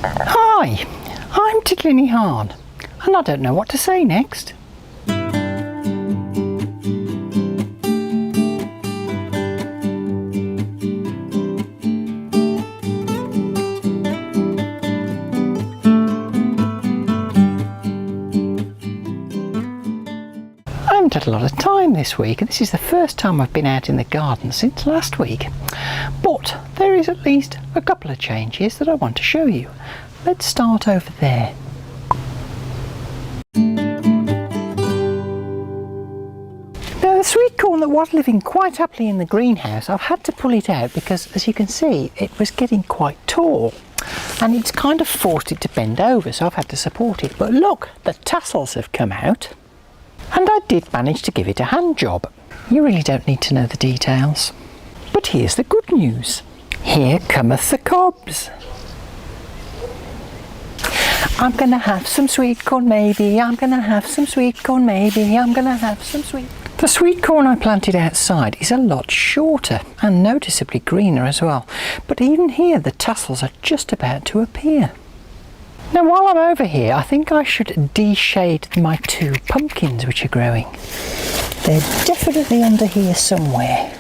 Hi, I'm Titli and I don't know what to say next. I haven't had a lot of time this week, and this is the first time I've been out in the garden since last week. But there is at least a couple of changes that I want to show you. Let's start over there. Now, the sweet corn that was living quite happily in the greenhouse, I've had to pull it out because, as you can see, it was getting quite tall. And it's kind of forced it to bend over, so I've had to support it. But look, the tassels have come out. And I did manage to give it a hand job. You really don't need to know the details. But here's the good news. Here cometh the cobs. I'm gonna have some sweet corn maybe, I'm gonna have some sweet corn maybe, I'm gonna have some sweet... The sweet corn I planted outside is a lot shorter and noticeably greener as well. But even here the tassels are just about to appear. Now, while I'm over here, I think I should de-shade my two pumpkins which are growing. They're definitely under here somewhere.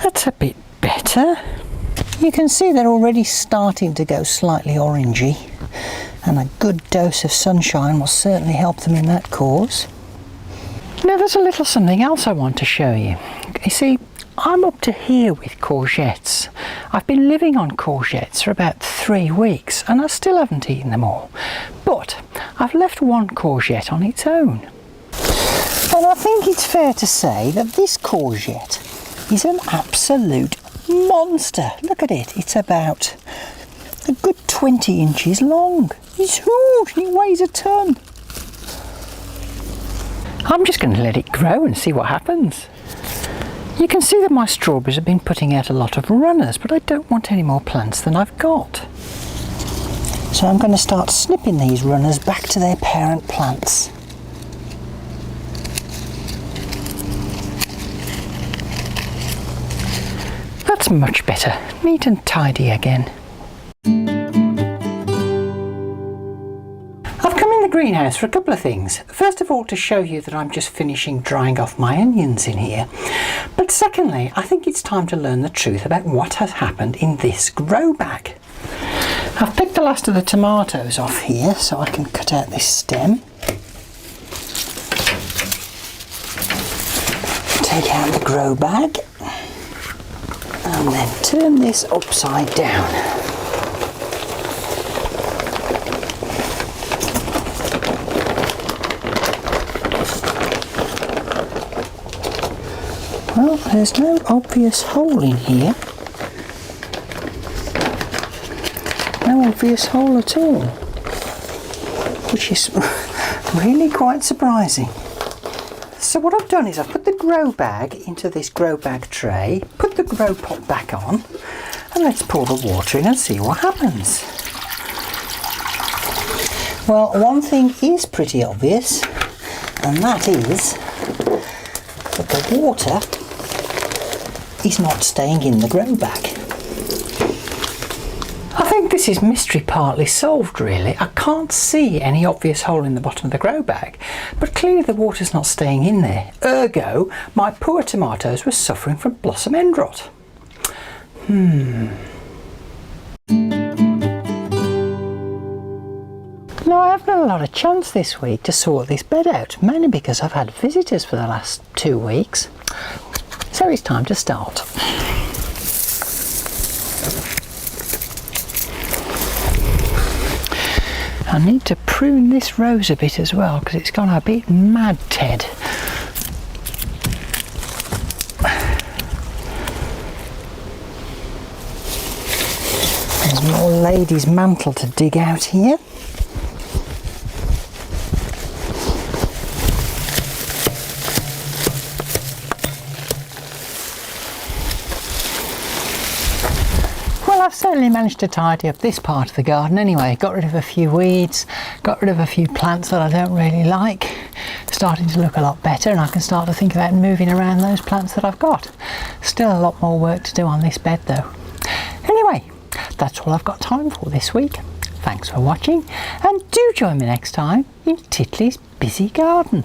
That's a bit better. You can see they're already starting to go slightly orangey, and a good dose of sunshine will certainly help them in that cause. Now, there's a little something else I want to show you. You see, I'm up to here with courgettes. I've been living on courgettes for about 3 weeks and I still haven't eaten them all. But I've left one courgette on its own. And I think it's fair to say that this courgette is an absolute monster. Look at it, it's about a good 20 inches long. It's huge, it weighs a ton. I'm just going to let it grow and see what happens. You can see that my strawberries have been putting out a lot of runners, but I don't want any more plants than I've got. So I'm going to start snipping these runners back to their parent plants. That's much better, neat and tidy again. Greenhouse for a couple of things. First of all, to show you that I'm just finishing drying off my onions in here. But secondly, I think it's time to learn the truth about what has happened in this grow bag. I've picked the last of the tomatoes off here so I can cut out this stem. Take out the grow bag and then turn this upside down. Well, there's no obvious hole in here. No obvious hole at all. Which is really quite surprising. So what I've done is I've put the grow bag into this grow bag tray, put the grow pot back on, and let's pour the water in and see what happens. Well, one thing is pretty obvious, and that is that the water is not staying in the grow bag. I think this is mystery partly solved really. I can't see any obvious hole in the bottom of the grow bag, but clearly the water's not staying in there. Ergo, my poor tomatoes were suffering from blossom end rot. Now, I haven't had a lot of chance this week to sort this bed out, mainly because I've had visitors for the last 2 weeks. So it's time to start. I need to prune this rose a bit as well because it's gone a bit mad, Ted. There's more lady's mantle to dig out here. I've certainly managed to tidy up this part of the garden anyway. Got rid of a few weeds, got rid of a few plants that I don't really like. starting to look a lot better, and I can start to think about moving around those plants that I've got. Still a lot more work to do on this bed though. Anyway, that's all I've got time for this week. Thanks for watching, and do join me next time in Titli's Busy Garden.